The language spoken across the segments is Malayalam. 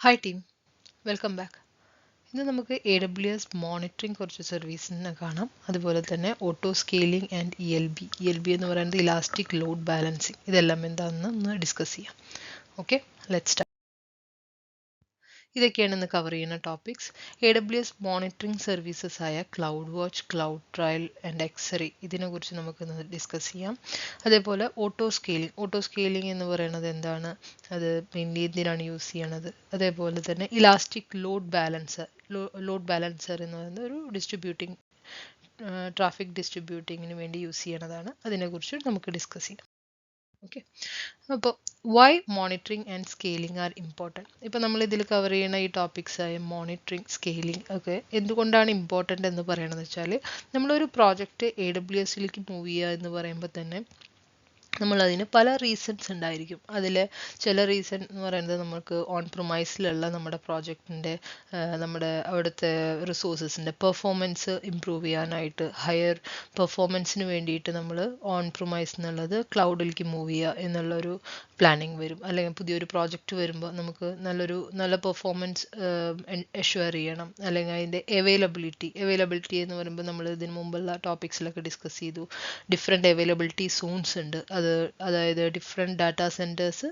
Hi team, welcome back. ഇന്ന് നമുക്ക് AWS മോണിറ്ററിംഗ് കുറച്ച് സർവീസിനെ കാണാം. അതുപോലെ തന്നെ ഓട്ടോ സ്കെയിലിംഗ് ആൻഡ് ELB എന്ന് പറയുന്നത് ഇലാസ്റ്റിക് ലോഡ് ബാലൻസിങ്. ഇതെല്ലാം എന്താണെന്ന് ഒന്ന് ഡിസ്കസ് ചെയ്യാം. Okay, let's start. ഇതൊക്കെയാണ് ഇന്ന് കവർ ചെയ്യുന്ന ടോപ്പിക്സ്. AWS മോണിറ്ററിംഗ് സർവീസസ് ആയ cloud watch, cloud trail and x-ray ഇതിനെക്കുറിച്ച് നമുക്ക് ഇന്ന് ഡിസ്കസ് ചെയ്യാം. അതേപോലെ ഓട്ടോ സ്കെയിലിംഗ് എന്ന് പറയുന്നത് എന്താണ്, അത് മെയിൻലി എന്തിനാണ് യൂസ് ചെയ്യണത്. അതേപോലെ തന്നെ ഇലാസ്റ്റിക് ലോഡ് ബാലൻസർ എന്ന് പറയുന്നത് ഒരു ട്രാഫിക് ഡിസ്ട്രിബ്യൂട്ടിങ്ങിന് വേണ്ടി യൂസ് ചെയ്യണതാണ്. അതിനെക്കുറിച്ച് നമുക്ക് ഡിസ്കസ് ചെയ്യാം. ഓക്കെ, അപ്പോൾ why monitoring and scaling are important. ഇപ്പോൾ നമ്മൾ ഇതിൽ കവർ ചെയ്യുന്ന ഈ ടോപ്പിക്സ് ആയ മോണിറ്ററിങ്, സ്കെയിലിംഗ് ഒക്കെ എന്തുകൊണ്ടാണ് ഇമ്പോർട്ടൻ്റ് എന്ന് പറയണമെന്ന് വെച്ചാൽ, നമ്മളൊരു പ്രോജക്റ്റ് AWSലേക്ക് മൂവ് ചെയ്യുക എന്ന് പറയുമ്പോൾ തന്നെ നമ്മളതിന് പല റീസൺസ് ഉണ്ടായിരിക്കും. അതിൽ ചില റീസൺ എന്ന് പറയുന്നത് നമുക്ക് ഓൺ പ്രൊമൈസിലുള്ള നമ്മുടെ പ്രോജക്റ്റിൻ്റെ നമ്മുടെ അവിടുത്തെ റിസോഴ്സസിൻ്റെ പെർഫോമൻസ് ഇമ്പ്രൂവ് ചെയ്യാനായിട്ട്, ഹയർ പെർഫോമൻസിന് വേണ്ടിയിട്ട് നമ്മൾ ഓൺ പ്രൊമൈസ് എന്നുള്ളത് ക്ലൗഡിലേക്ക് മൂവ് ചെയ്യുക എന്നുള്ളൊരു പ്ലാനിങ് വരും. അല്ലെങ്കിൽ പുതിയൊരു പ്രോജക്റ്റ് വരുമ്പോൾ നമുക്ക് നല്ല പെർഫോമൻസ് എഷ്വർ ചെയ്യണം. അല്ലെങ്കിൽ അതിൻ്റെ അവൈലബിലിറ്റി എന്ന് പറയുമ്പോൾ നമ്മൾ ഇതിന് മുമ്പുള്ള ടോപ്പിക്സിലൊക്കെ ഡിസ്കസ് ചെയ്തു. ഡിഫറെൻറ്റ് അവൈലബിലിറ്റി സോൺസ് ഉണ്ട്. അതായത് ഡിഫറെൻറ്റ് ഡാറ്റാ സെൻറ്റേഴ്സ്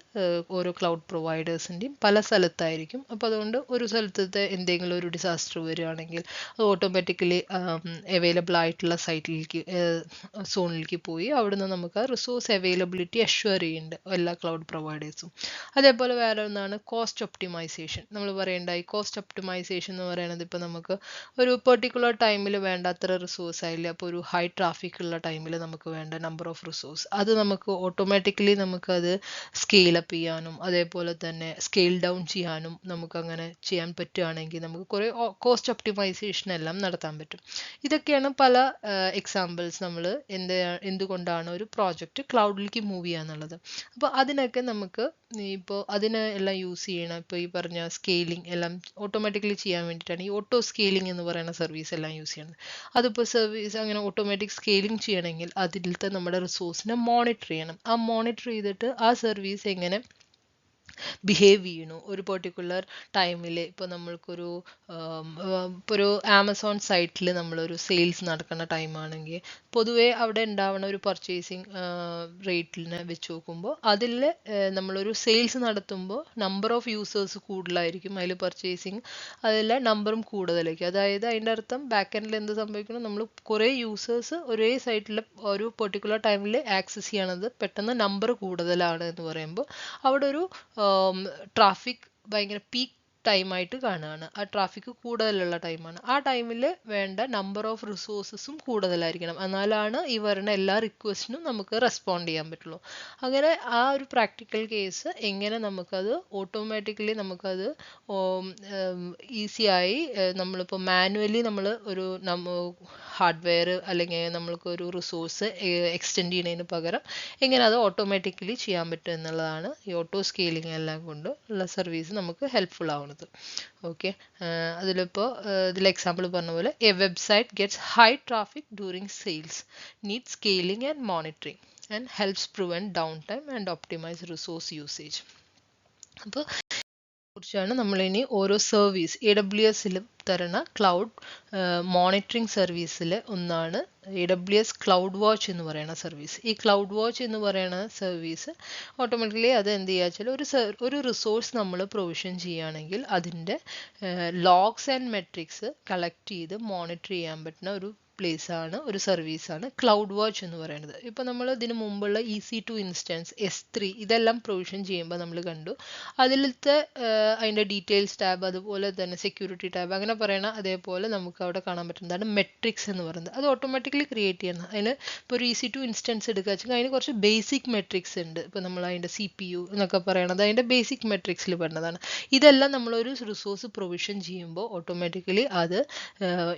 ഓരോ ക്ലൗഡ് പ്രൊവൈഡേഴ്സിൻ്റെയും പല സ്ഥലത്തായിരിക്കും. അപ്പോൾ അതുകൊണ്ട് ഒരു സ്ഥലത്തെ എന്തെങ്കിലും ഒരു ഡിസാസ്റ്റർ വരികയാണെങ്കിൽ അത് ഓട്ടോമാറ്റിക്കലി അവൈലബിൾ ആയിട്ടുള്ള സോണിലേക്ക് പോയി അവിടുന്ന് നമുക്ക് റിസോഴ്സ് അവൈലബിലിറ്റി അഷ്വർ ചെയ്യുന്നുണ്ട് എല്ലാ ക്ലൗഡ് പ്രൊവൈഡേഴ്സും. അതേപോലെ വേറെ ഒന്നാണ് കോസ്റ്റ് ഒപ്റ്റിമൈസേഷൻ. നമ്മൾ പറയേണ്ടായി കോസ്റ്റ് ഒപ്റ്റിമൈസേഷൻ എന്ന് പറയുന്നത് ഇപ്പോൾ നമുക്ക് ഒരു പെർട്ടിക്കുലർ ടൈമിൽ വേണ്ടത്ര റിസോഴ്സ് ആയില്ല. അപ്പോൾ ഒരു ഹൈ ട്രാഫിക് ഉള്ള ടൈമിൽ നമുക്ക് വേണ്ട നമ്പർ ഓഫ് റിസോഴ്സ് അത് നമുക്ക് ഓട്ടോമാറ്റിക്കലി നമുക്കത് സ്കെയിൽ അപ്പ് ചെയ്യാനും അതേപോലെ തന്നെ സ്കെയിൽ ഡൗൺ ചെയ്യാനും നമുക്കങ്ങനെ ചെയ്യാൻ പറ്റുകയാണെങ്കിൽ നമുക്ക് കുറേ കോസ്റ്റ് ഒപ്റ്റിമൈസേഷൻ എല്ലാം നടത്താൻ പറ്റും. ഇതൊക്കെയാണ് പല എക്സാമ്പിൾസ് നമ്മൾ എന്തുകൊണ്ടാണ് ഒരു പ്രോജക്റ്റ് ക്ലൗഡിലേക്ക് മൂവ് ചെയ്യുക എന്നുള്ളത്. അപ്പോൾ അതിനൊക്കെ നമുക്ക് ഇപ്പോൾ അതിനെ എല്ലാം യൂസ് ചെയ്യണം. ഇപ്പോൾ ഈ പറഞ്ഞ സ്കെയിലിംഗ് എല്ലാം ഓട്ടോമാറ്റിക്കലി ചെയ്യാൻ വേണ്ടിയിട്ടാണ് ഈ ഓട്ടോ സ്കെയിലിംഗ് എന്ന് പറയുന്ന സർവീസ് എല്ലാം യൂസ് ചെയ്യുന്നത്. അതിപ്പോൾ സർവീസ് അങ്ങനെ ഓട്ടോമാറ്റിക് സ്കെയിലിംഗ് ചെയ്യണമെങ്കിൽ അതിലത്തെ നമ്മുടെ റിസോഴ്സിനെ മോണിറ്റർ ചെയ്യണം. ആ മോണിറ്റർ ചെയ്തിട്ട് ആ സർവീസ് എങ്ങനെ ബിഹേവ് ചെയ്യണു ഒരു പെർട്ടിക്കുലർ ടൈമിൽ. ഇപ്പോൾ നമ്മൾക്കൊരു ഇപ്പോൾ ഒരു ആമസോൺ സൈറ്റിൽ നമ്മളൊരു സെയിൽസ് നടക്കുന്ന ടൈമാണെങ്കിൽ പൊതുവേ അവിടെ ഉണ്ടാവുന്ന ഒരു പർച്ചേസിങ് റേറ്റിനെ വെച്ച് നോക്കുമ്പോൾ അതിൽ നമ്മളൊരു സെയിൽസ് നടത്തുമ്പോൾ നമ്പർ ഓഫ് യൂസേഴ്സ് കൂടുതലായിരിക്കും, അതിൽ പർച്ചേസിങ് അതിലെ നമ്പറും കൂടുതലായിരിക്കും. അതായത് അതിൻ്റെ അർത്ഥം ബാക്ക് എൻഡിൽ എന്ത് സംഭവിക്കണം, നമ്മൾ കുറേ യൂസേഴ്സ് ഒരേ സൈറ്റിൽ ഒരു പെർട്ടിക്കുലർ ടൈമിൽ ആക്സസ് ചെയ്യണത് പെട്ടെന്ന് നമ്പർ കൂടുതലാണ് എന്ന് പറയുമ്പോൾ അവിടെ ഒരു ട്രാഫിക് ഭയങ്കര പീക്ക് ടൈമായിട്ട് കാണുകയാണ്. ആ ട്രാഫിക് കൂടുതലുള്ള ടൈമാണ്. ആ ടൈമിൽ വേണ്ട നമ്പർ ഓഫ് റിസോഴ്സസും കൂടുതലായിരിക്കണം. എന്നാലാണ് ഈ വരുന്ന എല്ലാ റിക്വസ്റ്റിനും നമുക്ക് റെസ്പോണ്ട് ചെയ്യാൻ പറ്റുള്ളൂ. അങ്ങനെ ആ ഒരു പ്രാക്ടിക്കൽ കേസ് എങ്ങനെ നമുക്കത് ഓട്ടോമാറ്റിക്കലി നമുക്കത് ഈസിയായി നമ്മളിപ്പോൾ മാനുവലി നമ്മൾ ഒരു ഹാർഡ്വെയർ അല്ലെങ്കിൽ നമ്മൾക്കൊരു റിസോഴ്സ് എക്സ്റ്റെൻഡ് ചെയ്യുന്നതിന് പകരം എങ്ങനെ അത് ഓട്ടോമാറ്റിക്കലി ചെയ്യാൻ പറ്റും എന്നുള്ളതാണ് ഈ ഓട്ടോ സ്കെയിലിംഗ് എല്ലാം കൊണ്ട് ഉള്ള സർവീസ് നമുക്ക് ഹെൽപ്ഫുൾ ആവുന്നത്. ഓക്കെ, അതിലിപ്പോൾ ഇതിൽ എക്സാമ്പിൾ പറഞ്ഞ പോലെ A website gets high traffic during sales need scaling and monitoring and helps prevent down time and optimise resource usage. അപ്പോൾ കുറിച്ചാണ് നമ്മളിനി ഓരോ സർവീസ് AWSൽ തരുന്ന ക്ലൗഡ് മോണിറ്ററിംഗ് സർവീസിൽ ഒന്നാണ് AWS ക്ലൗഡ് വാച്ച് എന്ന് പറയുന്ന സർവീസ്. ഈ ക്ലൗഡ് വാച്ച് എന്ന് പറയുന്ന സർവീസ് ഓട്ടോമാറ്റിക്കലി അത് എന്ത് ചെയ്യുക വെച്ചാൽ ഒരു റിസോഴ്സ് നമ്മൾ പ്രൊവിഷൻ ചെയ്യുകയാണെങ്കിൽ അതിൻ്റെ ലോഗ്സ് ആൻഡ് മെട്രിക്സ് കളക്ട് ചെയ്ത് മോണിറ്റർ ചെയ്യാൻ പറ്റുന്ന ഒരു ഒരു സർവീസാണ് ക്ലൗഡ് വാച്ച് എന്ന് പറയുന്നത്. ഇപ്പോൾ നമ്മൾ ഇതിന് മുമ്പുള്ള EC2 ഇൻസ്റ്റൻസ്, S3 ഇതെല്ലാം പ്രൊവിഷൻ ചെയ്യുമ്പോൾ നമ്മൾ കണ്ടു അതിലത്തെ അതിൻ്റെ ഡീറ്റെയിൽസ് ടാബ് അതുപോലെ തന്നെ സെക്യൂരിറ്റി ടാബ് അങ്ങനെ പറയണ അതേപോലെ നമുക്ക് അവിടെ കാണാൻ പറ്റുന്നതാണ് മെട്രിക്സ് എന്ന് പറയുന്നത്. അത് ഓട്ടോമാറ്റിക്കലി ക്രിയേറ്റ് ചെയ്യുന്നത്. അതിന് ഇപ്പോൾ ഒരു EC2 ഇൻസ്റ്റൻസ് എടുക്കുക വെച്ചാൽ അതിന് കുറച്ച് ബേസിക് മെട്രിക്സ് ഉണ്ട്. ഇപ്പോൾ നമ്മൾ അതിൻ്റെ CPU എന്നൊക്കെ പറയണത് അതിൻ്റെ ബേസിക് മെട്രിക്സിൽ വരുന്നതാണ്. ഇതെല്ലാം നമ്മളൊരു റിസോഴ്സ് പ്രൊവിഷൻ ചെയ്യുമ്പോൾ ഓട്ടോമാറ്റിക്കലി അത്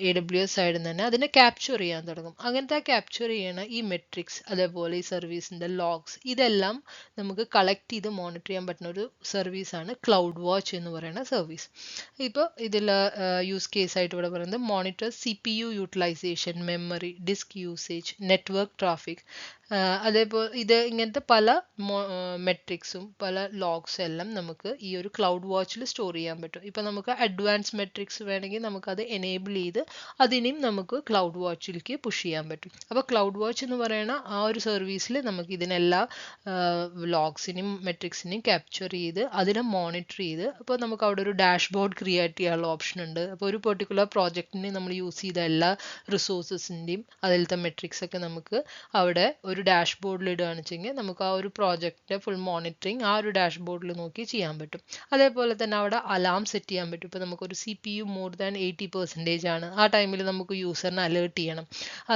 AWS സൈഡിൽ നിന്ന് തന്നെ അതിനെ ക്യാപ്ചർ ചെയ്യാൻ തുടങ്ങും. അങ്ങനത്തെ ക്യാപ്ചർ ചെയ്യണ ഈ മെട്രിക്സ് അതേപോലെ ഈ സർവീസിൻ്റെ ലോഗ്സ് ഇതെല്ലാം നമുക്ക് കളക്ട് ചെയ്ത് മോണിറ്റർ ചെയ്യാൻ പറ്റുന്ന ഒരു സർവീസാണ് ക്ലൗഡ് വാച്ച് എന്ന് പറയുന്ന സർവീസ്. ഇപ്പോൾ ഇതിൽ യൂസ് കേസ് ആയിട്ട് ഇവിടെ പറയുന്നത് monitor CPU utilization, memory, disk usage, network traffic അതേപോലെ ഇത് ഇങ്ങനത്തെ പല മെട്രിക്സും പല ലോഗ്സും എല്ലാം നമുക്ക് ഈ ഒരു ക്ലൗഡ് വാച്ചിൽ സ്റ്റോർ ചെയ്യാൻ പറ്റും. ഇപ്പം നമുക്ക് അഡ്വാൻസ് മെട്രിക്സ് വേണമെങ്കിൽ നമുക്കത് എനേബിൾ ചെയ്ത് അതിനെയും നമുക്ക് ക്ലൗഡ് വാച്ചിലേക്ക് പുഷ് ചെയ്യാൻ പറ്റും. അപ്പോൾ ക്ലൗഡ് വാച്ച് എന്ന് പറയുന്ന ആ ഒരു സർവീസിൽ നമുക്ക് ഇതിനെല്ലാ ലോഗ്സിനെയും മെട്രിക്സിനെയും ക്യാപ്ചർ ചെയ്ത് അതിനെ മോണിറ്റർ ചെയ്ത് അപ്പോൾ നമുക്ക് അവിടെ ഒരു ഡാഷ്ബോർഡ് ക്രിയേറ്റ് ചെയ്യാനുള്ള ഓപ്ഷൻ ഉണ്ട്. അപ്പോൾ ഒരു പെർട്ടിക്കുലർ പ്രോജക്റ്റിന് നമ്മൾ യൂസ് ചെയ്ത എല്ലാ റിസോഴ്സസിൻ്റെയും അതിലത്തെ മെട്രിക്സ് ഒക്കെ നമുക്ക് അവിടെ ഒരു ഡാഷ്ബോർഡിൽ ഇടുകയാണെന്ന് വെച്ചെങ്കിൽ നമുക്ക് ആ ഒരു പ്രോജക്റ്റിൻ്റെ ഫുൾ മോണിറ്ററിങ് ആ ഒരു ഡാഷ്ബോർഡിൽ നോക്കി ചെയ്യാൻ പറ്റും. അതേപോലെ തന്നെ അവിടെ അലാം സെറ്റ് ചെയ്യാൻ പറ്റും. ഇപ്പോൾ നമുക്കൊരു CPU മോർ ദാൻ 80% ആണ്, ആ ടൈമിൽ നമുക്ക് യൂസറിനെ അലേർട്ട് ചെയ്യണം,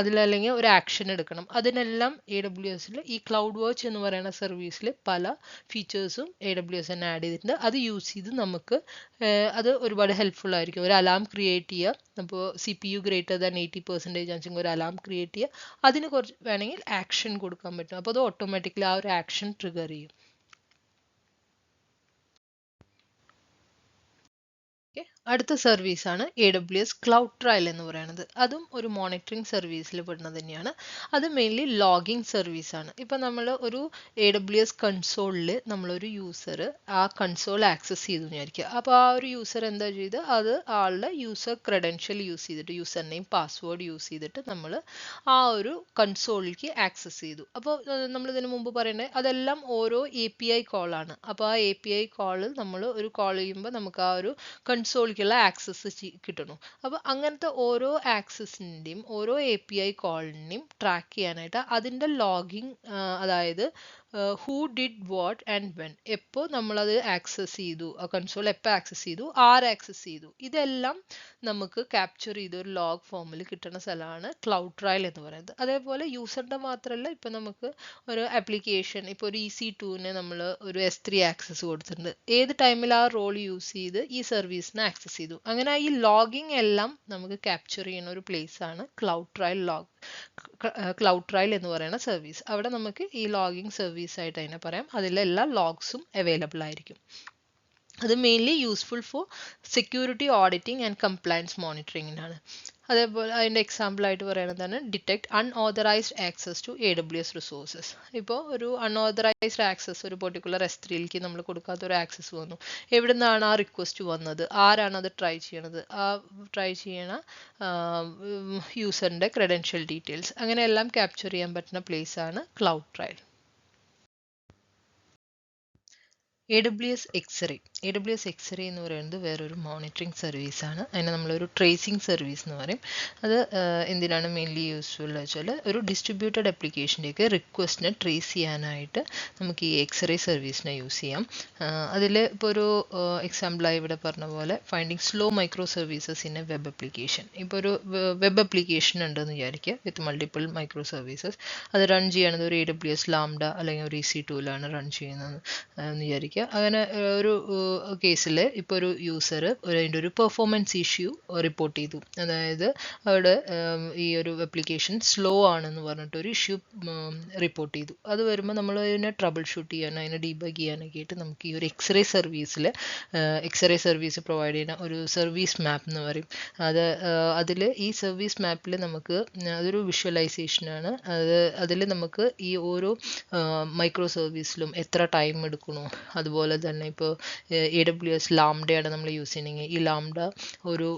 അതിലല്ലെങ്കിൽ ഒരു ആക്ഷൻ എടുക്കണം. അതിനെല്ലാം AWSൽ ഈ ക്ലൗഡ് വാച്ച് എന്ന് പറയുന്ന സർവീസിൽ പല ഫീച്ചേഴ്സും AWS തന്നെ ആഡ് ചെയ്തിട്ടുണ്ട്. അത് യൂസ് ചെയ്ത് നമുക്ക് അത് ഒരുപാട് ഹെൽപ്ഫുൾ ആയിരിക്കും. ഒരു അലാം ക്രിയേറ്റ് ചെയ്യുക, അപ്പോൾ CPU ഗ്രേറ്റർ ദാൻ 80% ആണെങ്കിൽ ഒരു അലാം ക്രിയേറ്റ് ചെയ്യുക, അതിന് കുറച്ച് വേണമെങ്കിൽ ആക്ഷൻ കൊടുക്കാൻ പറ്റും. അപ്പോൾ അത് ഓട്ടോമാറ്റിക്കലി ആ ഒരു ആക്ഷൻ ട്രിഗർ ചെയ്യും. അടുത്ത സർവീസാണ് AWS ക്ലൗഡ് ട്രയൽ എന്ന് പറയുന്നത്. അതും ഒരു മോണിറ്ററിംഗ് സർവീസിൽ പെടുന്നത് തന്നെയാണ്. അത് മെയിൻലി ലോഗിങ് സർവീസാണ്. ഇപ്പം നമ്മൾ ഒരു AWS കൺസോളിൽ നമ്മളൊരു യൂസർ ആ കൺസോൾ ആക്സസ് ചെയ്തു വിചാരിക്കുക. അപ്പോൾ ആ ഒരു യൂസർ എന്താ ചെയ്ത് അത് ആളുടെ യൂസർ ക്രെഡൻഷ്യൽ യൂസ് ചെയ്തിട്ട് യൂസർ നെയിം പാസ്വേഡ് യൂസ് ചെയ്തിട്ട് നമ്മൾ ആ ഒരു കൺസോളിലേക്ക് ആക്സസ് ചെയ്തു. അപ്പോൾ നമ്മൾ ഇതിനു മുമ്പ് പറയേണ്ടത് അതെല്ലാം ഓരോ API കോളാണ്. അപ്പോൾ ആ API കോളിൽ നമ്മൾ ഒരു കോൾ ചെയ്യുമ്പോൾ നമുക്ക് ആ ഒരു കൺസോളിലേക്കുള്ള ആക്സസ് കിട്ടണം. അപ്പോൾ അങ്ങനത്തെ ഓരോ ആക്സസിൻ്റെയും ഓരോ API കോളിനെയും ട്രാക്ക് ചെയ്യാനായിട്ട് അതിൻ്റെ ലോഗിങ്, അതായത് who did what and when, എപ്പോൾ നമ്മളത് ആക്സസ് ചെയ്തു, ആ കൺസോൾ എപ്പോൾ ആക്സസ് ചെയ്തു, ആര് ആക്സസ് ചെയ്തു, ഇതെല്ലാം നമുക്ക് ക്യാപ്ചർ ചെയ്ത് ഒരു ലോഗ് ഫോമിൽ കിട്ടുന്ന സ്ഥലമാണ് ക്ലൗഡ് ട്രയൽ എന്ന് പറയുന്നത്. അതേപോലെ യൂസറിൻ്റെ മാത്രമല്ല, ഇപ്പം നമുക്ക് ഒരു ആപ്ലിക്കേഷൻ, ഇപ്പോൾ ഒരു EC2ന് നമ്മൾ ഒരു S3 ആക്സസ് കൊടുത്തിട്ടുണ്ട്, ഏത് ടൈമിൽ ആ റോൾ യൂസ് ചെയ്ത് ഈ സർവീസിനെ ആക്സസ് ചെയ്തു, അങ്ങനെ ഈ ലോഗിങ് എല്ലാം നമുക്ക് ക്യാപ്ചർ ചെയ്യുന്ന ഒരു പ്ലേസ് ആണ് ക്ലൗഡ് ട്രയൽ എന്ന് പറയുന്ന സർവീസ്. അവിടെ നമുക്ക് ഈ ലോഗിങ് സർവീസ് ആയിട്ട് അതിനെ പറയാം. അതിലെല്ലാ ലോഗ്സും അവൈലബിൾ ആയിരിക്കും. അത് mainly useful for security auditing and compliance മോണിറ്ററിങ്ങിനാണ്. അതേപോലെ അതിൻ്റെ എക്സാമ്പിൾ ആയിട്ട് പറയുന്നതാണ് detect unauthorised access to AWS resources. ഇപ്പോൾ ഒരു അൺഓതറൈസ്ഡ് ആക്സസ് ഒരു പെർട്ടിക്കുലർ S3ലേക്ക് നമ്മൾ കൊടുക്കാത്ത ഒരു ആക്സസ് വന്നു, എവിടെ നിന്നാണ് ആ റിക്വസ്റ്റ് വന്നത്, ആരാണ് അത് ട്രൈ ചെയ്യണത്, ആ ട്രൈ ചെയ്യണ യൂസറിൻ്റെ ക്രെഡൻഷ്യൽ ഡീറ്റെയിൽസ്, അങ്ങനെയെല്ലാം ക്യാപ്ചർ ചെയ്യാൻ പറ്റുന്ന പ്ലേസ് ആണ് ക്ലൗഡ് ട്രയൽ. AWS X-Ray എന്ന് പറയുന്നത് വേറൊരു മോണിറ്ററിംഗ് സർവീസാണ്. അതിനെ നമ്മളൊരു ട്രേസിംഗ് സർവീസ് എന്ന് പറയും. അത് എന്തിനാണ് മെയിൻലി യൂസ്ഫുൾ വെച്ചാൽ ഒരു ഡിസ്ട്രിബ്യൂട്ടഡ് ആപ്ലിക്കേഷൻ്റെയൊക്കെ റിക്വസ്റ്റിനെ ട്രേസ് ചെയ്യാനായിട്ട് നമുക്ക് ഈ X-Ray സർവീസിനെ യൂസ് ചെയ്യാം. അതിൽ ഇപ്പോൾ ഒരു എക്സാമ്പിളായി ഇവിടെ പറഞ്ഞ പോലെ finding slow micro services in A web application. ഇപ്പോൾ ഒരു വെബ് ആപ്ലിക്കേഷൻ ഉണ്ടെന്ന് വിചാരിക്കുക വിത്ത് മൾട്ടിപ്പിൾ മൈക്രോ സർവീസസ്. അത് റൺ ചെയ്യണത് ഒരു AWS ലാംഡ അല്ലെങ്കിൽ ഒരു EC2ലാണ് റൺ ചെയ്യുന്നത് എന്ന് വിചാരിക്കുക. അങ്ങനെ ഒരു കേസിൽ ഇപ്പോൾ ഒരു യൂസർ അതിൻ്റെ ഒരു പെർഫോമൻസ് ഇഷ്യൂ റിപ്പോർട്ട് ചെയ്തു, അതായത് അവിടെ ഈ ഒരു ആപ്ലിക്കേഷൻ സ്ലോ ആണെന്ന് പറഞ്ഞിട്ടൊരു ഇഷ്യൂ റിപ്പോർട്ട് ചെയ്തു. അത് വരുമ്പോൾ നമ്മൾ അതിനെ ട്രബിൾ ഷൂട്ട് ചെയ്യാൻ, അതിനെ ഡീബഗ് ചെയ്യാനൊക്കെ ആയിട്ട് നമുക്ക് ഈ ഒരു X-Ray സർവീസ് പ്രൊവൈഡ് ചെയ്യുന്ന ഒരു സർവീസ് മാപ്പ് എന്ന് പറയും. അതിൽ ഈ സർവീസ് മാപ്പിൽ നമുക്ക് അതൊരു വിഷ്വലൈസേഷനാണ്. അതിൽ നമുക്ക് ഈ ഓരോ മൈക്രോ സർവീസിലും എത്ര ടൈം എടുക്കണോ, അതുപോലെ തന്നെ ഇപ്പോൾ AWS ലാംഡയാണ് നമ്മൾ യൂസ് ചെയ്യണമെങ്കിൽ ഈ ലാംഡ ഒരു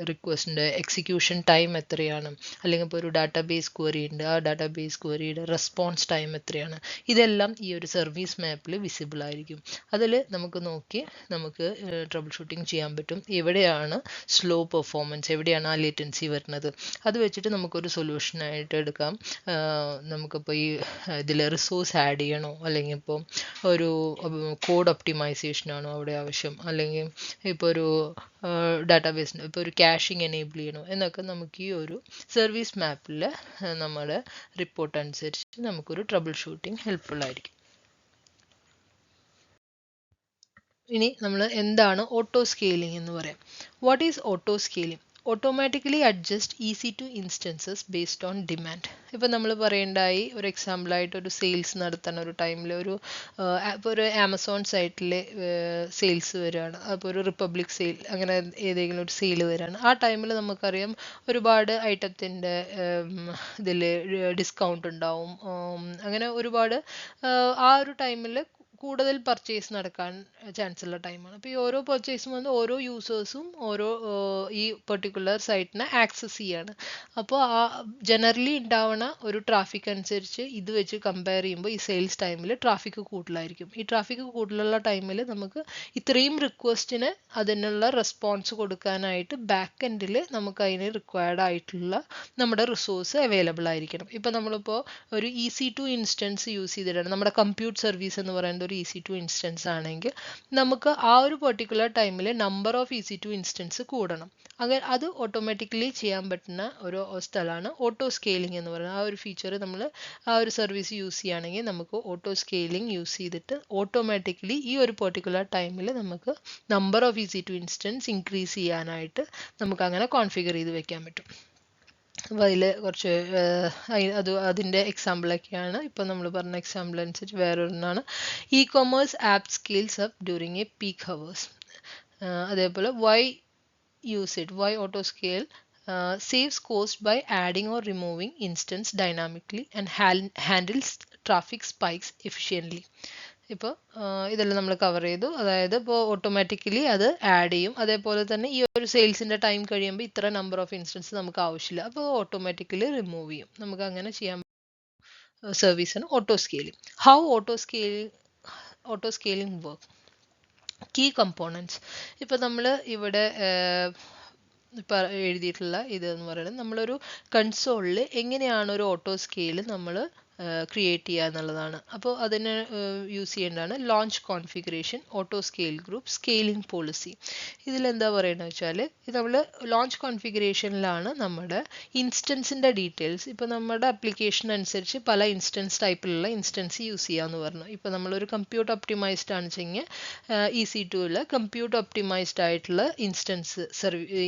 റിക്വസ്റ്റിൻ്റെ എക്സിക്യൂഷൻ ടൈം എത്രയാണ്, അല്ലെങ്കിൽ ഇപ്പോൾ ഒരു ഡാറ്റാബേസ് ക്വറി ഉണ്ട്, ആ ഡാറ്റാബേസ് ക്വറിയുടെ റെസ്പോൺസ് ടൈം എത്രയാണ്, ഇതെല്ലാം ഈ ഒരു സർവീസ് മാപ്പിൽ വിസിബിൾ ആയിരിക്കും. അതിൽ നമുക്ക് നോക്കി നമുക്ക് ട്രബിൾ ഷൂട്ടിംഗ് ചെയ്യാൻ പറ്റും, എവിടെയാണ് സ്ലോ പെർഫോമൻസ്, എവിടെയാണ് ആ ലേറ്റൻസി വരുന്നത്, അത് വെച്ചിട്ട് നമുക്കൊരു സൊല്യൂഷനായിട്ട് എടുക്കാം. നമുക്കിപ്പോൾ ഈ ഇതിൽ റിസോഴ്സ് ആഡ് ചെയ്യണോ, അല്ലെങ്കിൽ ഇപ്പോൾ ഒരു കോഡ് ഒപ്റ്റിമൈസേഷനാണോ അവിടെ ആവശ്യം, അല്ലെങ്കിൽ ഇപ്പോൾ ഒരു ഡാറ്റാബേസിന് ഇപ്പോൾ ഒരു ക്യാഷിങ് എനേബിൾ ചെയ്യണോ എന്നൊക്കെ നമുക്ക് ഈ ഒരു സർവീസ് മാപ്പിൽ നമ്മുടെ റിപ്പോർട്ട് അനുസരിച്ച് നമുക്കൊരു ട്രബിൾ ഷൂട്ടിംഗ് ഹെൽപ്ഫുൾ ആയിരിക്കും. ഇനി നമ്മൾ എന്താണ് ഓട്ടോ സ്കെയിലിംഗ് എന്ന് പറയാം. What is auto scaling? Automatically adjust EC2 instances based on demand. ഇപ്പം നമ്മൾ പറയേണ്ടായി ഒരു എക്സാമ്പിളായിട്ട് ഒരു സെയിൽസ് നടത്തുന്ന ഒരു ടൈമിൽ ഇപ്പോൾ ഒരു ആമസോൺ സൈറ്റിൽ സെയിൽസ് വരികയാണ്. അപ്പോൾ ഒരു റിപ്പബ്ലിക് സെയിൽ അങ്ങനെ ഏതെങ്കിലും ഒരു സെയിൽ വരികയാണ്. ആ ടൈമിൽ നമുക്കറിയാം ഒരുപാട് ഐറ്റത്തിൻ്റെ ഇതിൽ ഡിസ്കൗണ്ട് ഉണ്ടാവും. അങ്ങനെ ഒരുപാട് ആ ഒരു ടൈമിൽ കൂടുതൽ പർച്ചേസ് നടക്കാൻ ചാൻസ് ഉള്ള ടൈമാണ്. അപ്പോൾ ഈ ഓരോ പർച്ചേസും വന്ന് ഓരോ യൂസേഴ്സും ഓരോ ഈ പെർട്ടിക്കുലർ സൈറ്റിനെ ആക്സസ് ചെയ്യാണ്. അപ്പോൾ ആ ജനറലി ഉണ്ടാവുന്ന ഒരു ട്രാഫിക് അനുസരിച്ച് ഇത് വെച്ച് കമ്പയർ ചെയ്യുമ്പോൾ ഈ സെയിൽസ് ടൈമിൽ ട്രാഫിക് കൂടുതലായിരിക്കും. ഈ ട്രാഫിക് കൂടുതലുള്ള ടൈമിൽ നമുക്ക് ഇത്രയും റിക്വസ്റ്റിന് അതിനുള്ള റെസ്പോൺസ് കൊടുക്കാനായിട്ട് ബാക്ക് എൻഡിൽ നമുക്ക് അതിന് റിക്വയർഡ് ആയിട്ടുള്ള നമ്മുടെ റിസോഴ്സ് അവൈലബിൾ ആയിരിക്കണം. ഇപ്പോൾ നമ്മളിപ്പോൾ ഒരു EC2 ഇൻസ്റ്റൻസ് യൂസ് ചെയ്തിട്ടാണ് നമ്മുടെ കമ്പ്യൂട്ട് സർവീസ് എന്ന് പറയുന്നത് ഒരു EC2 ഇൻസ്റ്റൻസ് ആണെങ്കിൽ നമുക്ക് ആ ഒരു പെർട്ടിക്കുലർ ടൈമിൽ നമ്പർ ഓഫ് EC2 ഇൻസ്റ്റൻസ് കൂടണം. അങ്ങനെ അത് ഓട്ടോമാറ്റിക്കലി ചെയ്യാൻ പറ്റുന്ന ഒരു സ്ഥലമാണ് ഓട്ടോ സ്കെയിലിംഗ് എന്ന് പറയുന്നത്. ആ ഒരു ഫീച്ചർ നമ്മൾ ആ ഒരു സർവീസ് യൂസ് ചെയ്യുകയാണെങ്കിൽ നമുക്ക് ഓട്ടോ സ്കെയിലിംഗ് യൂസ് ചെയ്തിട്ട് ഓട്ടോമാറ്റിക്കലി ഈ ഒരു പെർട്ടിക്കുലർ ടൈമിൽ നമുക്ക് number of EC2 instance increase ചെയ്യാനായിട്ട് നമുക്ക് അങ്ങനെ കോൺഫിഗർ ചെയ്ത് വെക്കാൻ പറ്റും. അപ്പോൾ അതിൽ കുറച്ച് അതിൻ്റെ എക്സാമ്പിളൊക്കെയാണ് ഇപ്പോൾ നമ്മൾ പറഞ്ഞ എക്സാമ്പിൾ അനുസരിച്ച് വേറൊരെണ്ണമാണ് ecommerce app scales up during a peak hours. അതേപോലെ why auto scale saves cost by adding or removing instance dynamically and handles traffic spikes efficiently. ഇപ്പോൾ ഇതെല്ലാം നമ്മൾ കവർ ചെയ്തു. അതായത് ഇപ്പോൾ ഓട്ടോമാറ്റിക്കലി അത് ആഡ് ചെയ്യും. അതേപോലെ തന്നെ ഈ ഒരു സെയിൽസിൻ്റെ ടൈം കഴിയുമ്പോൾ ഇത്ര നമ്പർ ഓഫ് ഇൻസ്റ്റൻസ് നമുക്ക് ആവശ്യമില്ല, അപ്പോൾ ഓട്ടോമാറ്റിക്കലി റിമൂവ് ചെയ്യും. നമുക്ക് അങ്ങനെ ചെയ്യാൻ സർവീസാണ് auto scaling. How auto scaling work? Key components. ഇപ്പോൾ നമ്മൾ ഇവിടെ ഇപ്പോൾ എഴുതിയിട്ടുള്ള ഇതെന്ന് പറയുന്നത് നമ്മളൊരു കൺസോളിൽ എങ്ങനെയാണ് ഒരു ഓട്ടോ സ്കെയിൽ നമ്മൾ ക്രിയേറ്റ് ചെയ്യുക എന്നുള്ളതാണ്. അപ്പോൾ അതിന് യൂസ് ചെയ്യേണ്ടതാണ് launch configuration, auto scale group, scaling policy. ഇതിലെന്താ പറയുന്നത് വെച്ചാൽ ഇത് നമ്മൾ ലോഞ്ച് കോൺഫിഗറേഷനിലാണ് നമ്മുടെ ഇൻസ്റ്റൻസിൻ്റെ ഡീറ്റെയിൽസ്. ഇപ്പോൾ നമ്മുടെ അപ്ലിക്കേഷൻ അനുസരിച്ച് പല ഇൻസ്റ്റൻസ് ടൈപ്പിലുള്ള ഇൻസ്റ്റൻസ് യൂസ് ചെയ്യാമെന്ന് പറഞ്ഞു. ഇപ്പോൾ നമ്മളൊരു കമ്പ്യൂട്ട് ഒപ്റ്റിമൈസ്ഡ് ആണ് വെച്ചെങ്കിൽ EC2ൽ കമ്പ്യൂട്ട് ഒപ്റ്റിമൈസ്ഡ് ആയിട്ടുള്ള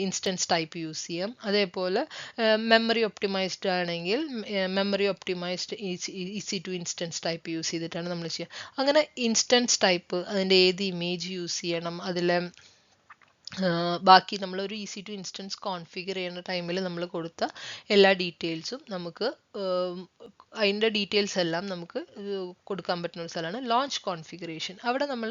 ഇൻസ്റ്റൻസ് ടൈപ്പ് യൂസ് ചെയ്യാം. അതേപോലെ മെമ്മറി ഒപ്റ്റിമൈസ്ഡ് ആണെങ്കിൽ memory optimised EC2 instance type use ചെയ്തിട്ടാണ് നമ്മൾ ചെയ്യുക. അങ്ങനെ ഇൻസ്റ്റൻസ് ടൈപ്പ്, അതിൻ്റെ ഏത് ഇമേജ് യൂസ് ചെയ്യണം, അതിലെ ബാക്കി നമ്മളൊരു EC2 ഇൻസ്റ്റൻസ് കോൺഫിഗർ ചെയ്യുന്ന ടൈമിൽ നമ്മൾ കൊടുത്ത എല്ലാ ഡീറ്റെയിൽസും നമുക്ക് അതിൻ്റെ ഡീറ്റെയിൽസ് എല്ലാം നമുക്ക് കൊടുക്കാൻ പറ്റുന്ന ഒരു സ്ഥലമാണ് ലോഞ്ച് കോൺഫിഗറേഷൻ. അവിടെ നമ്മൾ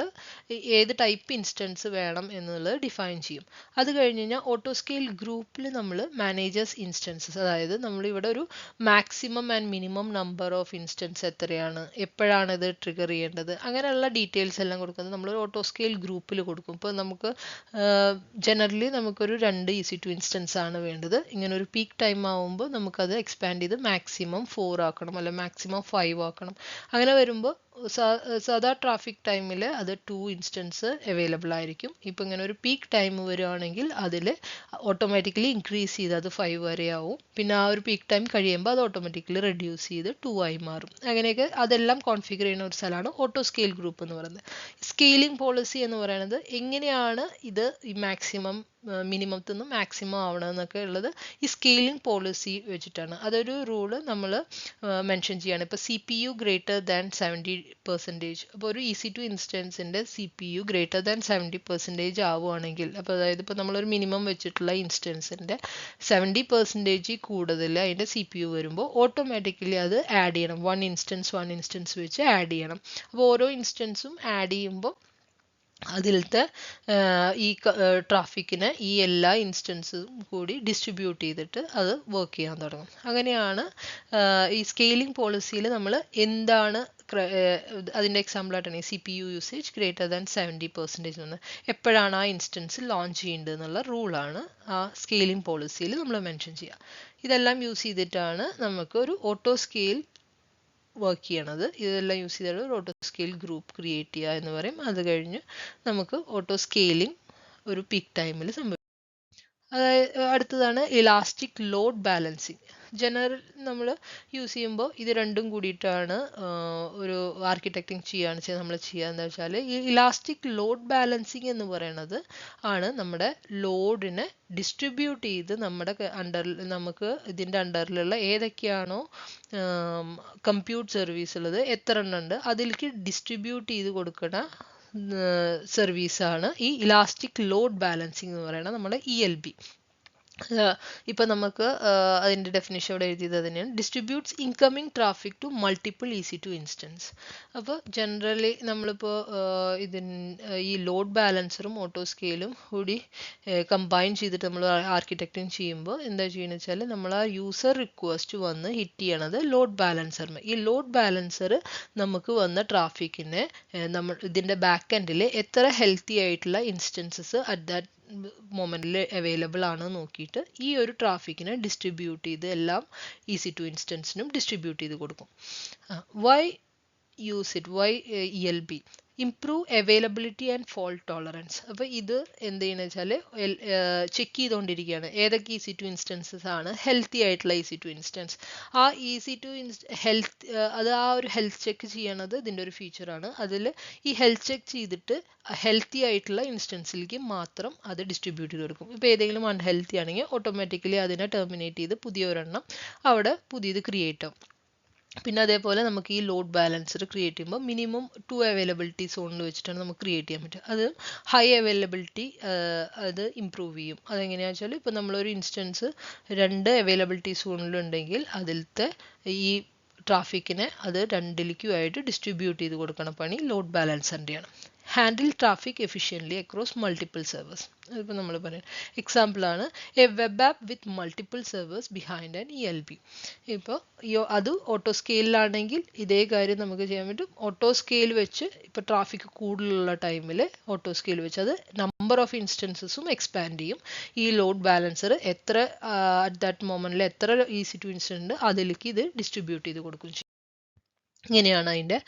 ഏത് ടൈപ്പ് ഇൻസ്റ്റൻസ് വേണം എന്നുള്ളത് ഡിഫൈൻ ചെയ്യും. അത് കഴിഞ്ഞ് കഴിഞ്ഞാൽ ഓട്ടോ സ്കെയിൽ ഗ്രൂപ്പിൽ നമ്മൾ മാനേജേഴ്സ് ഇൻസ്റ്റൻസസ്, അതായത് നമ്മളിവിടെ ഒരു maximum and minimum number of instance എത്രയാണ്, എപ്പോഴാണ് ഇത് ട്രിഗർ ചെയ്യേണ്ടത്, അങ്ങനെയുള്ള ഡീറ്റെയിൽസ് എല്ലാം കൊടുക്കുന്നത് നമ്മളൊരു ഓട്ടോ സ്കെയിൽ ഗ്രൂപ്പിൽ കൊടുക്കും. ഇപ്പോൾ നമുക്ക് ജനറലി നമുക്കൊരു 2 EC2 ഇൻസ്റ്റൻസ് ആണ് വേണ്ടത്. ഇങ്ങനെ ഒരു പീക്ക് ടൈം ആവുമ്പോൾ നമുക്കത് എക്സ്പാൻഡ് ചെയ്ത് മാക്സിമം 4 ആക്കണം, അല്ല മാക്സിമം 5 ആക്കണം. അങ്ങനെ വരുമ്പോൾ സാധാ ട്രാഫിക് ടൈമിൽ അത് 2 ഇൻസ്റ്റൻസ് അവൈലബിൾ ആയിരിക്കും. ഇപ്പോൾ ഇങ്ങനെ ഒരു പീക്ക് ടൈം വരുവാണെങ്കിൽ അതിൽ ഓട്ടോമാറ്റിക്കലി ഇൻക്രീസ് ചെയ്ത് അത് 5 വരെ ആവും. പിന്നെ ആ ഒരു പീക്ക് ടൈം കഴിയുമ്പോൾ അത് ഓട്ടോമാറ്റിക്കലി റെഡ്യൂസ് ചെയ്ത് 2 ആയി മാറും. അങ്ങനെയൊക്കെ അതെല്ലാം കോൺഫിഗർ ചെയ്യുന്ന ഒരു സ്ഥലമാണ് ഓട്ടോ സ്കെയിൽ ഗ്രൂപ്പ് എന്ന് പറയുന്നത്. സ്കെയിലിംഗ് പോളിസി എന്ന് പറയുന്നത് എങ്ങനെയാണ് ഇത് ഈ മാക്സിമം മിനിമത്തിൽ നിന്ന് മാക്സിമം ആവണമെന്നൊക്കെ ഉള്ളത് ഈ സ്കെയിലിംഗ് പോളിസി വെച്ചിട്ടാണ്. അതൊരു റൂള് നമ്മൾ മെൻഷൻ ചെയ്യാണ്. ഇപ്പോൾ CPU ഗ്രേറ്റർ ദാൻ 70%. അപ്പോൾ ഒരു EC2 ഇൻസ്റ്റൻസിൻ്റെ CPU ഗ്രേറ്റർ ദാൻ 70% ആവുകയാണെങ്കിൽ, അപ്പോൾ അതായത് ഇപ്പോൾ നമ്മളൊരു മിനിമം വെച്ചിട്ടുള്ള ഇൻസ്റ്റൻസിൻ്റെ 70% കൂടുതൽ അതിൻ്റെ CPU വരുമ്പോൾ ഓട്ടോമാറ്റിക്കലി അത് ആഡ് ചെയ്യണം. 1 ഇൻസ്റ്റൻസ് വെച്ച് ആഡ് ചെയ്യണം. അപ്പോൾ ഓരോ ഇൻസ്റ്റൻസും ആഡ് ചെയ്യുമ്പോൾ അതിലത്തെ ഈ ട്രാഫിക്കിനെ ഈ എല്ലാ ഇൻസ്റ്റൻസും കൂടി ഡിസ്ട്രിബ്യൂട്ട് ചെയ്തിട്ട് അത് വർക്ക് ചെയ്യാൻ തുടങ്ങും. അങ്ങനെയാണ് ഈ സ്കെയിലിംഗ് പോളിസിയിൽ നമ്മൾ എന്താണ് അതിൻ്റെ എക്സാമ്പിളായിട്ടാണ് ഈ CPU യൂസേജ് ഗ്രേറ്റർ ദാൻ 70% എന്ന്. എപ്പോഴാണ് ആ ഇൻസ്റ്റൻസ് ലോഞ്ച് ചെയ്യേണ്ടത് എന്നുള്ള റൂളാണ് ആ സ്കെയിലിംഗ് പോളിസിയിൽ നമ്മൾ മെൻഷൻ ചെയ്യുക. ഇതെല്ലാം യൂസ് ചെയ്തിട്ടാണ് നമുക്ക് ഒരു ഓട്ടോ സ്കെയിൽ വർക്ക് ചെയ്യണത്. ഇതെല്ലാം യൂസ് ചെയ്തിട്ട് ഒരു ഓട്ടോ സ്കെയിൽ ഗ്രൂപ്പ് ക്രിയേറ്റ് ചെയ്യുക എന്ന് പറയും. അത് കഴിഞ്ഞ് നമുക്ക് ഓട്ടോ സ്കെയിലിംഗ് ഒരു പീക്ക് ടൈമിൽ സംഭവിക്കും. അതായത് അടുത്തതാണ് ഇലാസ്റ്റിക് ലോഡ് ബാലൻസിങ്. ജനറൽ നമ്മൾ യൂസ് ചെയ്യുമ്പോൾ ഇത് രണ്ടും കൂടിയിട്ടാണ് ഒരു ആർക്കിടെക്റ്റിംഗ് ചെയ്യുകയാണ് നമ്മൾ ചെയ്യുക എന്താ വെച്ചാൽ ഈ ഇലാസ്റ്റിക് ലോഡ് ബാലൻസിങ് എന്ന് പറയുന്നത് ആണ് നമ്മുടെ ലോഡിനെ ഡിസ്ട്രിബ്യൂട്ട് ചെയ്ത് നമ്മുടെ അണ്ടറിൽ നമുക്ക് ഇതിൻ്റെ അണ്ടറിലുള്ള ഏതൊക്കെയാണോ കമ്പ്യൂട്ട് സർവീസ് ഉള്ളത് എത്ര എണ്ണം ഉണ്ട് അതിലേക്ക് ഡിസ്ട്രിബ്യൂട്ട് ചെയ്ത് കൊടുക്കുന്ന സർവീസാണ് ഈ ഇലാസ്റ്റിക് ലോഡ് ബാലൻസിങ് എന്ന് പറയുന്നത് നമ്മുടെ ELB. ഇപ്പം നമുക്ക് അതിൻ്റെ ഡെഫിനിഷൻ ഇവിടെ എഴുതിയത് തന്നെയാണ് distributes incoming traffic to multiple EC2 instance. അപ്പോൾ ജനറലി നമ്മളിപ്പോൾ ഈ ലോഡ് ബാലൻസറും ഓട്ടോ സ്കെയിലും കൂടി കമ്പൈൻ ചെയ്തിട്ട് നമ്മൾ ആർക്കിടെക്റ്റിംഗ് ചെയ്യുമ്പോൾ എന്താ ചെയ്യുന്നത് വെച്ചാൽ നമ്മൾ ആ യൂസർ റിക്വസ്റ്റ് വന്ന് ഹിറ്റ് ചെയ്യണത് ലോഡ് ബാലൻസറിന്. ഈ ലോഡ് ബാലൻസർ നമുക്ക് വന്ന ട്രാഫിക്കിനെ നമ്മൾ ഇതിൻ്റെ ബാക്ക് എൻഡിൽ എത്ര ഹെൽത്തി ആയിട്ടുള്ള ഇൻസ്റ്റൻസസ് അറ്റ് ദാറ്റ് മൊമെന്റിൽ അവൈലബിൾ ആണ് നോക്കിയിട്ട് ഈ ഒരു ട്രാഫിക്കിനെ ഡിസ്ട്രിബ്യൂട്ട് ചെയ്ത് എല്ലാം EC2 ഇൻസ്റ്റൻസിനും ഡിസ്ട്രിബ്യൂട്ട് ചെയ്ത് കൊടുക്കും. Why use it, why ELB? Improve availability and fault tolerance. അപ്പോൾ ഇത് എന്ത് ചെയ്യുന്നത് വെച്ചാൽ ചെക്ക് ചെയ്തുകൊണ്ടിരിക്കുകയാണ് ഏതൊക്കെ EC2 ഇൻസ്റ്റൻസസ് ആണ് ഹെൽത്തി ആയിട്ടുള്ള EC2 ഇൻസ്റ്റൻസ്. ആ EC2 ഹെൽത്ത് അത് ആ ഒരു ഹെൽത്ത് ചെക്ക് ചെയ്യണത് ഇതിൻ്റെ ഒരു ഫീച്ചറാണ്. അതിൽ ഈ ഹെൽത്ത് ചെക്ക് ചെയ്തിട്ട് ഹെൽത്തി ആയിട്ടുള്ള ഇൻസ്റ്റൻസിലേക്ക് മാത്രം അത് ഡിസ്ട്രിബ്യൂട്ട് ചെയ്ത് കൊടുക്കും. ഇപ്പോൾ ഏതെങ്കിലും അൺഹെൽത്തി ആണെങ്കിൽ ഓട്ടോമാറ്റിക്കലി അതിനെ ടെർമിനേറ്റ് ചെയ്ത് പുതിയ ഒരെണ്ണം അവിടെ പുതിയത് ക്രിയേറ്റ് ആവും. പിന്നെ അതേപോലെ നമുക്ക് ഈ ലോഡ് ബാലൻസർ ക്രിയേറ്റ് ചെയ്യുമ്പോൾ മിനിമം 2 അവൈലബിലിറ്റി സോണിൽ വെച്ചിട്ടാണ് നമുക്ക് ക്രിയേറ്റ് ചെയ്യാൻ പറ്റുക. അത് ഹൈ അവൈലബിലിറ്റി അത് ഇമ്പ്രൂവ് ചെയ്യും. അതെങ്ങനെയാണെന്ന് വെച്ചാൽ ഇപ്പോൾ നമ്മളൊരു ഇൻസ്റ്റൻസ് 2 അവൈലബിലിറ്റി സോണിലുണ്ടെങ്കിൽ അതിലത്തെ ഈ ട്രാഫിക്കിനെ അത് 2ലേക്കുമായിട്ട് ഡിസ്ട്രിബ്യൂട്ട് ചെയ്ത് കൊടുക്കണ പണി ലോഡ് ബാലൻസറിൻ്റെയാണ്. Handle traffic efficiently across multiple servers. അതിപ്പോൾ നമ്മൾ പറയാം എക്സാമ്പിളാണ് a web app with multiple servers behind an ELB. ഇപ്പോൾ അത് ഓട്ടോ സ്കെയിലാണെങ്കിൽ ഇതേ കാര്യം നമുക്ക് ചെയ്യാൻ പറ്റും. ഓട്ടോ സ്കെയിൽ വെച്ച് ഇപ്പോൾ ട്രാഫിക് കൂടുതലുള്ള ടൈമിൽ ഓട്ടോ സ്കെയിൽ വെച്ച് അത് നമ്പർ ഓഫ് ഇൻസ്റ്റൻസസും എക്സ്പാൻഡ് ചെയ്യും. ഈ ലോഡ് ബാലൻസർ എത്ര അറ്റ് ദാറ്റ് മൊമെന്റിൽ എത്ര EC2 ഇൻസ്റ്റൻസ് ഉണ്ട് അതിലേക്ക് ഇത് ഡിസ്ട്രിബ്യൂട്ട് ചെയ്ത് കൊടുക്കും ചെയ്യും. ഇങ്ങനെയാണ് അതിൻ്റെ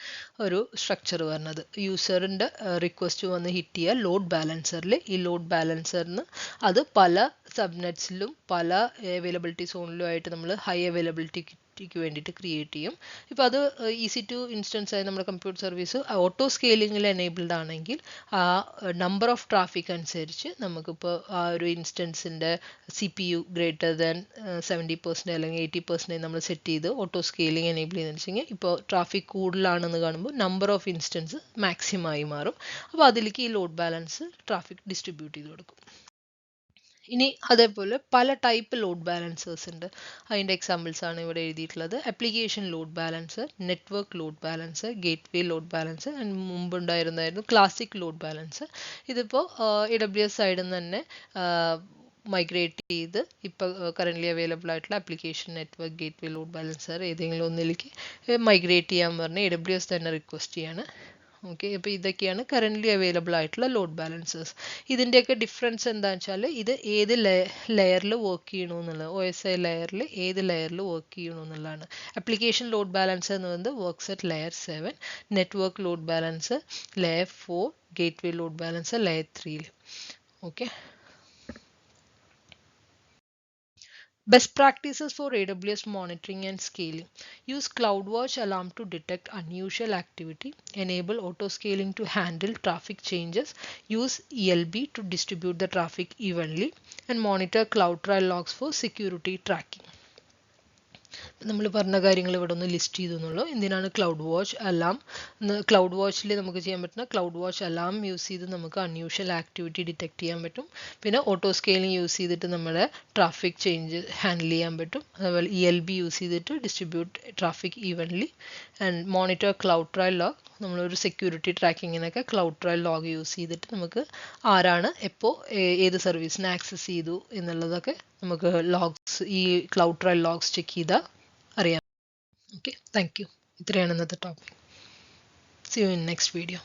ഒരു സ്ട്രക്ചർ വരുന്നത്. യൂസറിൻ്റെ റിക്വസ്റ്റ് വന്ന് ഹിറ്റ് ചെയ്യുക ലോഡ് ബാലൻസറിൽ. ഈ ലോഡ് ബാലൻസറിന് അത് പല സബ്നെറ്റ്സിലും പല അവൈലബിലിറ്റി സോണിലും ആയിട്ട് നമ്മൾ ഹൈ അവൈലബിലിറ്റിക്ക് വേണ്ടിയിട്ട് ക്രിയേറ്റ് ചെയ്യും. ഇപ്പോൾ അത് EC2 ഇൻസ്റ്റൻസ് ആയി നമ്മുടെ കമ്പ്യൂട്ടർ സർവീസ് ഓട്ടോ സ്കെയിലിങ്ങിൽ എനേബിൾഡ് ആണെങ്കിൽ ആ നമ്പർ ഓഫ് ട്രാഫിക് അനുസരിച്ച് നമുക്കിപ്പോൾ ആ ഒരു ഇൻസ്റ്റൻസിൻ്റെ CPU ഗ്രേറ്റർ ദാൻ 70% അല്ലെങ്കിൽ 80% നമ്മൾ സെറ്റ് ചെയ്ത് ഓട്ടോ സ്കെയിലിംഗ് എനേബിൾ ചെയ്യുന്നതെന്ന് വെച്ച് കഴിഞ്ഞാൽ ഇപ്പോൾ ട്രാഫിക് കൂടുതലാണെന്ന് കാണുമ്പോൾ നമ്പർ ഓഫ് ഇൻസ്റ്റൻസ് മാക്സിമം ആയി മാറും. അപ്പോൾ അതിലേക്ക് ഈ ലോഡ് ബാലൻസ് ട്രാഫിക് ഡിസ്ട്രിബ്യൂട്ട് ചെയ്ത് കൊടുക്കും. ഇനി അതേപോലെ പല ടൈപ്പ് ലോഡ് ബാലൻസേഴ്സ് ഉണ്ട്. അതിൻ്റെ എക്സാമ്പിൾസ് ആണ് ഇവിടെ എഴുതിയിട്ടുള്ളത്. Application load balancer, network load balancer, gateway load balancer and മുമ്പുണ്ടായിരുന്നായിരുന്നു ക്ലാസിക് ലോഡ് ബാലൻസർ. ഇതിപ്പോൾ AWS സൈഡിൽ നിന്ന് തന്നെ മൈഗ്രേറ്റ് ചെയ്ത് ഇപ്പോൾ കറൻ്റ്ലി അവൈലബിൾ ആയിട്ടുള്ള application network gateway load balancer ഏതെങ്കിലും ഒന്നിലേക്ക് മൈഗ്രേറ്റ് ചെയ്യാൻ പറഞ്ഞ് AWS തന്നെ റിക്വസ്റ്റ് ചെയ്യാണ്. ഓക്കെ, അപ്പോൾ ഇതൊക്കെയാണ് കറൻ്റ്ലി അവൈലബിൾ ആയിട്ടുള്ള ലോഡ് ബാലൻസേഴ്സ്. ഇതിൻ്റെയൊക്കെ ഡിഫറൻസ് എന്താണെന്ന് വെച്ചാൽ ഇത് ഏത് ലെയറിൽ വർക്ക് ചെയ്യണമെന്നുള്ളത്, OSI ലെയറിൽ ഏത് ലെയറിൽ വർക്ക് ചെയ്യണമെന്നുള്ളതാണ്. ആപ്ലിക്കേഷൻ ലോഡ് ബാലൻസർ എന്ന് പറയുന്നത് works at layer 7, network load balancer layer 4, gateway load balancer layer 3. Okay, best practices for AWS monitoring and scaling. Use CloudWatch alarm to detect unusual activity. Enable auto scaling to handle traffic changes. Use ELB to distribute the traffic evenly. And monitor CloudTrail logs for security tracking. നമ്മൾ പറഞ്ഞ കാര്യങ്ങൾ ഇവിടെ ഒന്ന് ലിസ്റ്റ് ചെയ്തു എന്നുള്ളൂ. എന്തിനാണ് ക്ലൗഡ് വാച്ച് അലാം? ക്ലൗഡ് വാച്ചിൽ നമുക്ക് ചെയ്യാൻ പറ്റുന്ന ക്ലൗഡ് വാച്ച് അലാം യൂസ് ചെയ്ത് നമുക്ക് അൺയൂഷ്വൽ ആക്ടിവിറ്റി ഡിറ്റക്ട് ചെയ്യാൻ പറ്റും. പിന്നെ ഓട്ടോ സ്കെയിലിംഗ് യൂസ് ചെയ്തിട്ട് നമ്മുടെ ട്രാഫിക് ചേഞ്ച് ഹാൻഡിൽ ചെയ്യാൻ പറ്റും. അതുപോലെ ELB യൂസ് ചെയ്തിട്ട് distribute traffic evenly. And monitor cloud trail log. നമ്മളൊരു സെക്യൂരിറ്റി ട്രാക്കിങ്ങിനൊക്കെ ക്ലൗഡ് ട്രയൽ ലോഗ് യൂസ് ചെയ്തിട്ട് നമുക്ക് ആരാണ് എപ്പോൾ ഏത് സർവീസിനെ ആക്സസ് ചെയ്തു എന്നുള്ളതൊക്കെ നമുക്ക് ലോഗ്സ് ഈ ക്ലൗഡ് ട്രയൽ ലോഗ്സ് ചെക്ക് ചെയ്താൽ അറിയാം. Okay, thank you. ഇത്രയാണ് ഇന്നത്തെ topic. See you in next video.